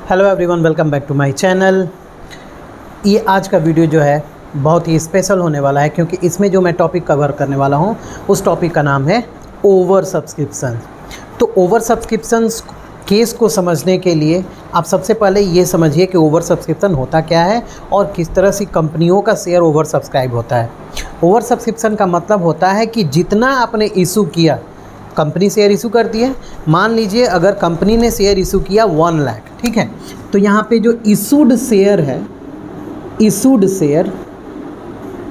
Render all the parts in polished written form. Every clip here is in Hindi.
Hello everyone, welcome back to my channel. ये आज का वीडियो जो है बहुत ही स्पेशल होने वाला है, क्योंकि इसमें जो मैं टॉपिक कवर करने वाला हूँ उस टॉपिक का नाम है ओवर सब्सक्रिप्शन। तो ओवर सब्सक्रिप्शन केस को समझने के लिए आप सबसे पहले ये समझिए कि ओवर सब्सक्रिप्शन होता क्या है और किस तरह से कंपनियों का शेयर ओवर सब्सक्राइब होता है। ओवर सब्सक्रिप्शन का मतलब होता है कि जितना आपने इशू किया, कंपनी शेयर इशू करती है। मान लीजिए अगर कंपनी ने शेयर इशू किया 1 लाख, ठीक है, तो यहाँ पे जो इशूड शेयर है, इशूड शेयर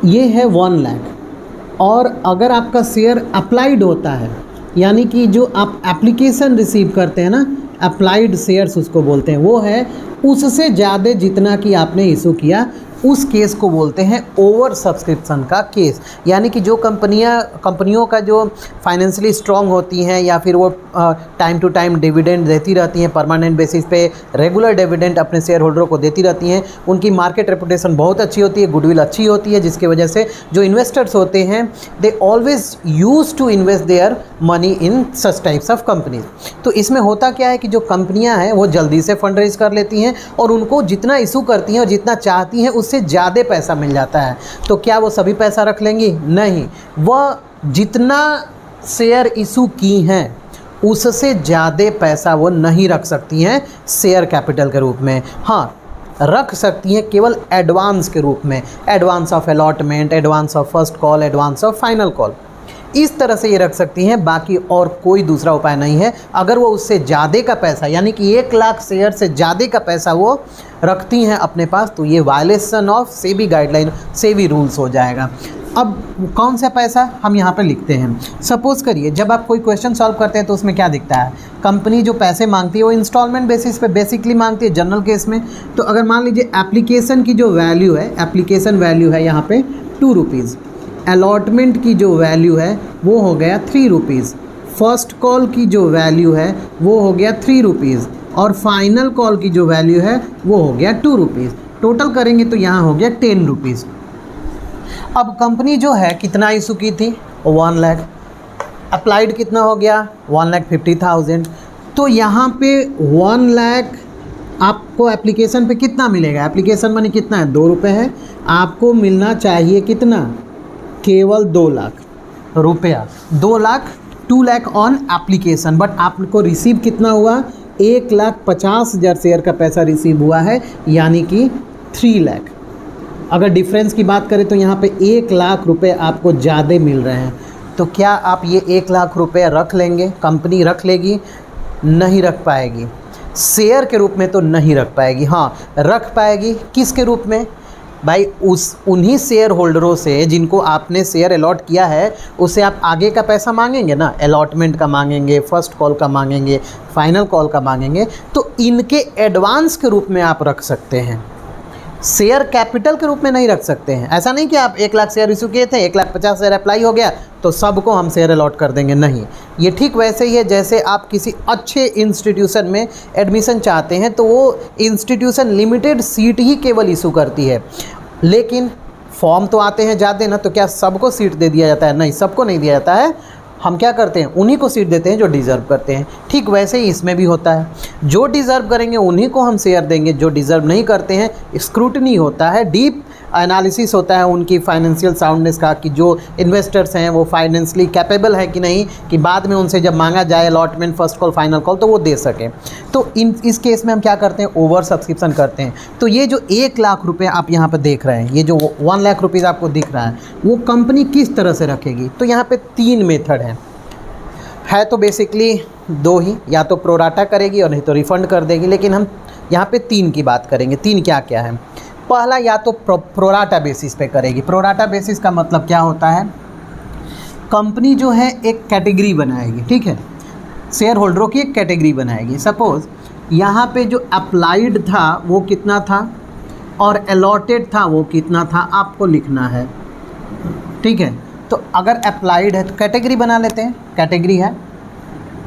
ये है 1 लाख। और अगर आपका शेयर अप्लाइड होता है, यानी कि जो आप एप्लीकेशन रिसीव करते हैं ना, अप्लाइड शेयर्स उसको बोलते हैं, वो है उससे ज़्यादा जितना कि आपने इशू किया, उस केस को बोलते हैं ओवर सब्सक्रिप्शन का केस। यानी कि जो कंपनियों का जो फाइनेंशियली स्ट्रांग होती हैं या फिर वो टाइम टू टाइम डिविडेंड देती रहती हैं, परमानेंट बेसिस पे रेगुलर डिविडेंड अपने शेयर होल्डरों को देती रहती हैं, उनकी मार्केट रेपुटेशन बहुत अच्छी होती है, गुडविल अच्छी होती है, जिसकी वजह से जो इन्वेस्टर्स होते हैं they always use to invest their money in such types of companies. तो इसमें होता क्या है कि जो कंपनियां हैं वो जल्दी से फंड रेज कर लेती हैं और उनको जितना इशू करती हैं और जितना चाहती हैं उससे ज़्यादा पैसा मिल जाता है। तो क्या वो सभी पैसा रख लेंगी? नहीं, वह जितना शेयर इशू की हैं उससे ज़्यादा पैसा वो नहीं रख सकती हैं शेयर कैपिटल के रूप में। हाँ, रख सकती हैं केवल एडवांस के रूप में, advance of allotment, advance of first call, advance of final call, इस तरह से ये रख सकती हैं। बाकी और कोई दूसरा उपाय नहीं है। अगर वो उससे ज़्यादा का पैसा, यानी कि 1 लाख शेयर से ज़्यादा का पैसा वो रखती हैं अपने पास, तो ये violation of SEBI guideline, SEBI rules हो जाएगा। अब कौन सा पैसा हम यहाँ पे लिखते हैं? सपोज़ करिए जब आप कोई क्वेश्चन सॉल्व करते हैं तो उसमें क्या दिखता है? कंपनी जो पैसे मांगती है वो इंस्टॉलमेंट बेसिस पे बेसिकली मांगती है जनरल केस में। तो अगर मान लीजिए एप्लीकेशन की जो वैल्यू है, एप्लीकेशन वैल्यू है यहाँ पे 2 रुपीज़, अलॉटमेंट की जो वैल्यू है वो हो गया 3 रुपीज़, फर्स्ट कॉल की जो वैल्यू है वो हो गया 3 रुपीज़ और फाइनल कॉल की जो वैल्यू है वो हो गया 2 रुपीज़। टोटल करेंगे तो यहाँ हो गया 10 रुपीज़। अब कंपनी जो है कितना इशू की थी? 1 लाख। अप्लाइड कितना हो गया? 1,50,000। तो यहाँ पे 1 लाख आपको एप्लीकेशन पे कितना मिलेगा? एप्लीकेशन मनी कितना है? 2 रुपये है। आपको मिलना चाहिए कितना? केवल 2 लाख रुपया। 2 लाख ऑन एप्लीकेशन, बट आपको रिसीव कितना हुआ? 1,50,000 शेयर का पैसा रिसीव हुआ है, यानी कि 3 लाख। अगर डिफरेंस की बात करें तो यहाँ पे 1 लाख रुपए आपको ज़्यादा मिल रहे हैं। तो क्या आप ये 1 लाख रुपए रख लेंगे? कंपनी रख लेगी? नहीं रख पाएगी। शेयर के रूप में तो नहीं रख पाएगी। हाँ, रख पाएगी किसके रूप में? भाई उन्हीं शेयर होल्डरों से जिनको आपने शेयर अलॉट किया है, उससे आप आगे का पैसा मांगेंगे ना, अलॉटमेंट का मांगेंगे, फर्स्ट कॉल का मांगेंगे, फाइनल कॉल का मांगेंगे, तो इनके एडवांस के रूप में आप रख सकते हैं, शेयर कैपिटल के रूप में नहीं रख सकते हैं। ऐसा नहीं कि आप 1 लाख शेयर इशू किए थे, 1,50,000 अप्लाई हो गया तो सबको हम शेयर अलॉट कर देंगे, नहीं। ये ठीक वैसे ही है जैसे आप किसी अच्छे इंस्टीट्यूशन में एडमिशन चाहते हैं तो वो इंस्टीट्यूशन लिमिटेड सीट ही केवल इशू करती है, लेकिन फॉर्म तो आते हैं ज़्यादा ना, तो क्या सबको सीट दे दिया जाता है? नहीं, सबको नहीं दिया जाता है। हम क्या करते हैं? उन्हीं को सीट देते हैं जो डिज़र्व करते हैं। ठीक वैसे ही इसमें भी होता है, जो डिज़र्व करेंगे उन्हीं को हम शेयर देंगे, जो डिज़र्व नहीं करते हैं स्क्रूटनी होता है, डीप एनालिसिस होता है उनकी फाइनेंशियल साउंडनेस का, कि जो इन्वेस्टर्स हैं वो फाइनेंशियली कैपेबल है कि नहीं, कि बाद में उनसे जब मांगा जाए allotment, first call, final call, तो वो दे सकें। तो इस केस में हम क्या करते हैं? ओवर सब्सक्रिप्शन करते हैं। तो ये जो 1 लाख रुपये आप यहाँ पर देख रहे हैं, ये जो 1 लाख रुपीज़ आपको दिख रहा है, वो कंपनी किस तरह से रखेगी? तो यहाँ पर 3 मेथड है तो बेसिकली 2 ही, या तो प्रोराटा करेगी और नहीं तो रिफ़ंड कर देगी, लेकिन हम यहाँ पे 3 की बात करेंगे। 3 क्या क्या है? पहला, या तो प्रोराटा बेसिस पे करेगी। प्रोराटा बेसिस का मतलब क्या होता है? कंपनी जो है एक कैटेगरी बनाएगी, ठीक है, शेयर होल्डरों की एक कैटेगरी बनाएगी। सपोज़ यहाँ पे जो अप्लाइड था वो कितना था और अलॉटेड था वो कितना था, आपको लिखना है, ठीक है। तो अगर अप्लाइड है तो कैटेगरी बना लेते हैं। कैटेगरी है,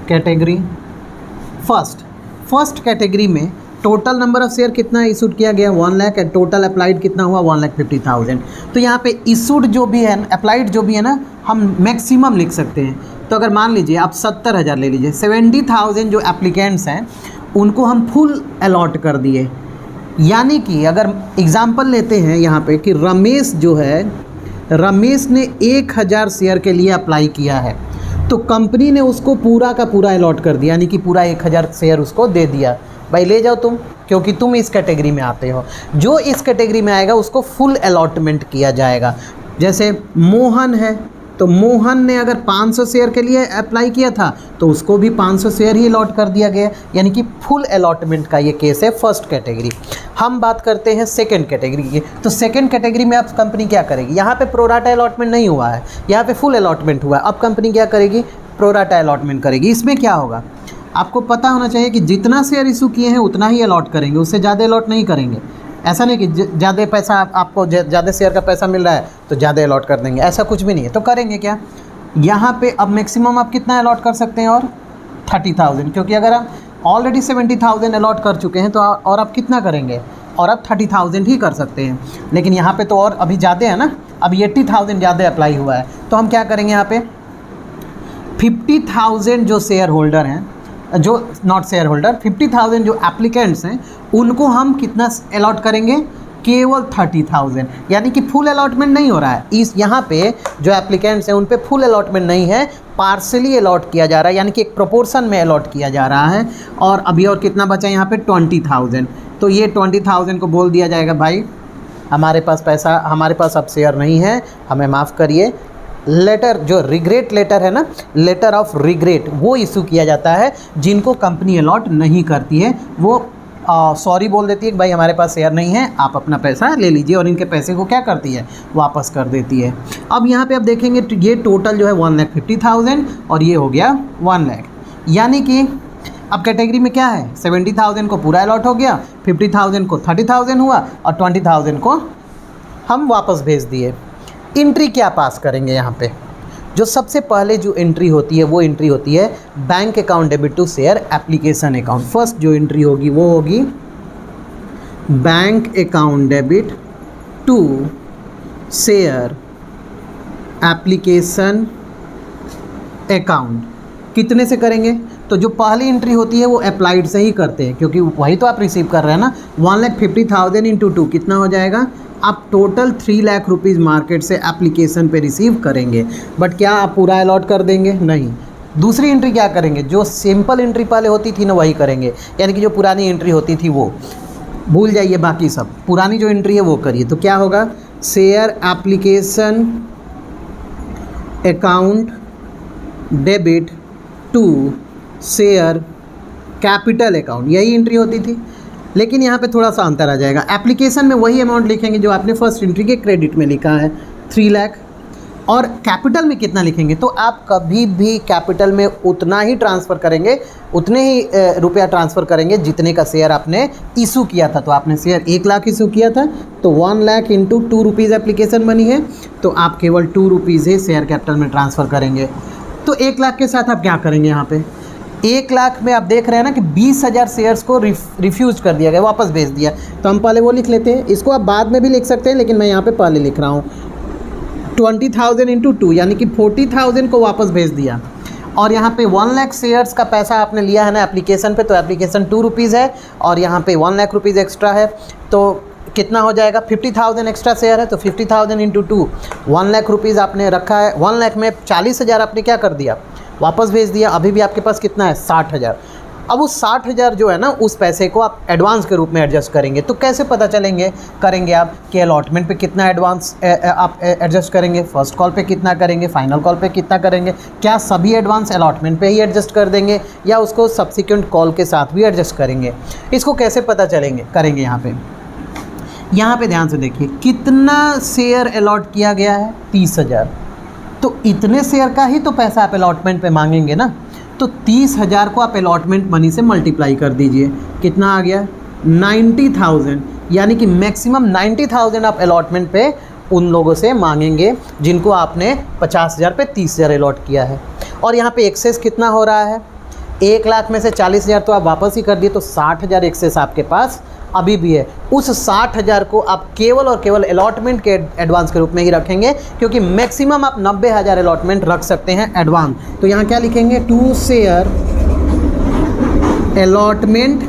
कैटेगरी फर्स्ट कैटेगरी में टोटल नंबर ऑफ शेयर कितना इशूड किया गया? 1 लाख। एंड टोटल अप्लाइड कितना हुआ? 1,50,000। तो यहाँ पे इशूड जो भी है, अप्लाइड जो भी है ना, हम मैक्सिमम लिख सकते हैं। तो अगर मान लीजिए आप 70,000 ले लीजिए, 70,000 जो एप्लीकेंट्स हैं उनको हम फुल अलॉट कर दिए। यानी कि अगर एग्ज़ाम्पल लेते हैं यहाँ पे कि रमेश जो है, रमेश ने 1000 शेयर के लिए अप्लाई किया है, तो कंपनी ने उसको पूरा का पूरा अलॉट कर दिया, यानी कि पूरा 1000 शेयर उसको दे दिया, भाई ले जाओ तुम, क्योंकि तुम इस कैटेगरी में आते हो। जो इस कैटेगरी में आएगा उसको फुल अलॉटमेंट किया जाएगा। जैसे मोहन है, तो मोहन ने अगर 500 शेयर के लिए अप्लाई किया था तो उसको भी 500 शेयर ही अलॉट कर दिया गया, यानी कि फुल अलॉटमेंट का ये केस है फर्स्ट कैटेगरी। हम बात करते हैं सेकंड कैटेगरी की। तो सेकंड कैटेगरी में अब कंपनी क्या करेगी, यहाँ पे प्रोराटा अलॉटमेंट नहीं हुआ है, यहाँ पे फुल अलॉटमेंट हुआ है। अब कंपनी क्या करेगी, प्रोराटा अलॉटमेंट करेगी। इसमें क्या होगा, आपको पता होना चाहिए कि जितना शेयर इशू किए हैं उतना ही अलॉट करेंगे, उससे ज़्यादा अलॉट नहीं करेंगे। ऐसा नहीं कि ज़्यादा पैसा आपको ज़्यादा शेयर का पैसा मिल रहा है तो ज़्यादा अलॉट कर देंगे, ऐसा कुछ भी नहीं है। तो करेंगे क्या, यहाँ पे अब मैक्सिमम आप कितना अलॉट कर सकते हैं, और 30,000, क्योंकि अगर आप ऑलरेडी 70,000 अलॉट कर चुके हैं तो और आप कितना करेंगे, और अब 30,000 ही कर सकते हैं। लेकिन यहाँ पे तो और अभी ज़्यादा है ना, अभी 80,000 ज़्यादा अप्लाई हुआ है। तो हम क्या करेंगे, यहाँ पे 50,000 जो शेयर होल्डर हैं, जो नॉट शेयर होल्डर, 50,000 जो एप्लीकेंट्स हैं उनको हम कितना अलॉट करेंगे, केवल 30,000, यानी कि फुल अलॉटमेंट नहीं हो रहा है। इस यहाँ पे जो एप्लीकेंट्स हैं उन पे फुल अलॉटमेंट नहीं है, पार्सली अलॉट किया जा रहा है, यानी कि एक प्रोपोर्शन में अलॉट किया जा रहा है। और अभी और कितना बचा यहाँ पे 20,000, तो ये 20,000 को बोल दिया जाएगा भाई हमारे पास पैसा, हमारे पास अब शेयर नहीं है, हमें माफ़ करिए। लेटर जो रिग्रेट लेटर है ना, लेटर ऑफ रिग्रेट, वो इशू किया जाता है। जिनको कंपनी अलॉट नहीं करती है वो सॉरी बोल देती है कि भाई हमारे पास शेयर नहीं है, आप अपना पैसा ले लीजिए, और इनके पैसे को क्या करती है, वापस कर देती है। अब यहाँ पे आप देखेंगे ये टोटल जो है 1,50,000 और ये हो गया 1 लाख, यानी कि अब कैटेगरी में क्या है, 70,000 को पूरा अलॉट हो गया, 50,000 को 30,000 हुआ, और 20,000 को हम वापस भेज दिए। एंट्री क्या पास करेंगे यहाँ पे, जो सबसे पहले जो एंट्री होती है वो एंट्री होती है bank account debit to share application account. First जो एंट्री होगी वो होगी bank account debit to share application account. कितने से करेंगे, तो जो पहली एंट्री होती है वो अप्लाइड से ही करते हैं, क्योंकि वही तो आप रिसीव कर रहे हैं ना। 1,50,000 इंटू 2 कितना हो जाएगा, आप टोटल 3 लाख रुपीज़ मार्केट से एप्लीकेशन पे रिसीव करेंगे। बट क्या आप पूरा अलॉट कर देंगे, नहीं। दूसरी एंट्री क्या करेंगे, जो सिंपल एंट्री पहले होती थी ना वही करेंगे, यानी कि जो पुरानी एंट्री होती थी वो भूल जाइए, बाकी सब पुरानी जो एंट्री है वो करिए। तो क्या होगा, share application account debit to share capital account, यही एंट्री होती थी। लेकिन यहाँ पे थोड़ा सा अंतर आ जाएगा, एप्लीकेशन में वही अमाउंट लिखेंगे जो आपने फर्स्ट एंट्री के क्रेडिट में लिखा है 3 लाख, और कैपिटल में कितना लिखेंगे, तो आप कभी भी कैपिटल में उतना ही ट्रांसफ़र करेंगे, उतने ही रुपया ट्रांसफ़र करेंगे जितने का शेयर आपने इशू किया था। तो आपने शेयर 1 लाख इशू किया था, तो 1 लाख इंटू 2 रुपीज़ एप्लीकेशन बनी है, तो आप केवल 2 रुपीज़ ही शेयर कैपिटल में ट्रांसफ़र करेंगे। तो 1 लाख के साथ आप क्या करेंगे, यहाँ पे 1 लाख में आप देख रहे हैं ना कि 20,000 शेयर्स को रिफ्यूज़ कर दिया गया, वापस भेज दिया। तो हम पहले वो लिख लेते हैं, इसको आप बाद में भी लिख सकते हैं, लेकिन मैं यहाँ पे पहले लिख रहा हूँ 20,000 इंटू 2, यानी कि 40,000 को वापस भेज दिया। और यहाँ पे 1 लाख शेयर्स का पैसा आपने लिया है ना एप्लीकेशन पे, तो एप्लीकेशन 2 रुपीज़ है, और यहाँ पे 1 लाख रुपीज़ एक्स्ट्रा है, तो कितना हो जाएगा, 50,000 एक्स्ट्रा शेयर है, तो 50,000 इंटू 2 1 लाख रुपीज़ आपने रखा है। 1 लाख में 40,000 आपने क्या कर दिया, वापस भेज दिया। अभी भी आपके पास कितना है, 60,000। अब उस 60,000 जो है ना, उस पैसे को आप एडवांस के रूप में एडजस्ट करेंगे। तो कैसे पता करेंगे आप कि अलॉटमेंट पे कितना एडवांस आप एडजस्ट करेंगे, फर्स्ट कॉल पे कितना करेंगे, फाइनल कॉल पे कितना करेंगे, क्या सभी एडवांस अलॉटमेंट पे ही एडजस्ट कर देंगे या उसको सब्सिक्वेंट कॉल के साथ भी एडजस्ट करेंगे, इसको कैसे पता करेंगे। यहाँ पे ध्यान से देखिए कितना शेयर अलॉट किया गया है, 30,000। तो इतने शेयर का ही तो पैसा आप अलॉटमेंट पे मांगेंगे ना, तो 30,000 को आप अलॉटमेंट मनी से मल्टीप्लाई कर दीजिए, कितना आ गया 90,000, यानी कि मैक्सिमम 90,000 आप अलॉटमेंट पे उन लोगों से मांगेंगे जिनको आपने 50,000 पे 30,000 अलॉट किया है। और यहाँ पे एक्सेस कितना हो रहा है, 1 लाख में से 40,000 तो आप वापस ही कर दिए, तो 60,000 एक्सेस आपके पास अभी भी है। उस 60,000 को आप केवल और केवल अलॉटमेंट के एडवांस के रूप में ही रखेंगे, क्योंकि मैक्सिमम आप 90,000 अलॉटमेंट रख सकते हैं एडवांस। तो यहाँ क्या लिखेंगे, टू शेयर अलॉटमेंट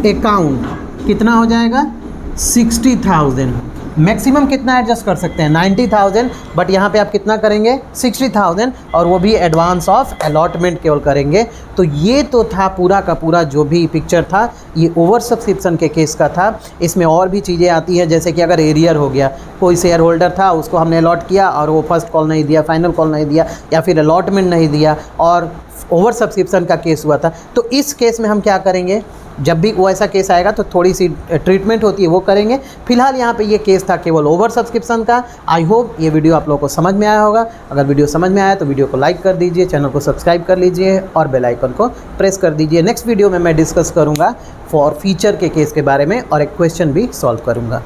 अकाउंट कितना हो जाएगा 60,000। मैक्सिमम कितना एडजस्ट कर सकते हैं 90,000, बट यहाँ पे आप कितना करेंगे 60,000, और वो भी एडवांस ऑफ अलॉटमेंट केवल करेंगे। तो ये तो था पूरा का पूरा जो भी पिक्चर था, ये ओवर सब्सक्रिप्शन के केस का था। इसमें और भी चीज़ें आती हैं, जैसे कि अगर एरियर हो गया, कोई शेयर होल्डर था, उसको हमने अलॉट किया और वो फर्स्ट कॉल नहीं दिया, फाइनल कॉल नहीं दिया, या फिर अलॉटमेंट नहीं दिया और ओवर सब्सक्रिप्शन का केस हुआ था, तो इस केस में हम क्या करेंगे, जब भी वो ऐसा केस आएगा तो थोड़ी सी ट्रीटमेंट होती है वो करेंगे। फिलहाल यहाँ पे ये केस था केवल ओवर सब्सक्रिप्शन का। आई होप ये वीडियो आप लोगों को समझ में आया होगा। अगर वीडियो समझ में आया तो वीडियो को लाइक कर दीजिए, चैनल को सब्सक्राइब कर लीजिए और बेल आइकन को प्रेस कर दीजिए। नेक्स्ट वीडियो में मैं डिस्कस करूँगा फॉर फ्यूचर के केस के बारे में और एक क्वेश्चन भी सॉल्व करूँगा।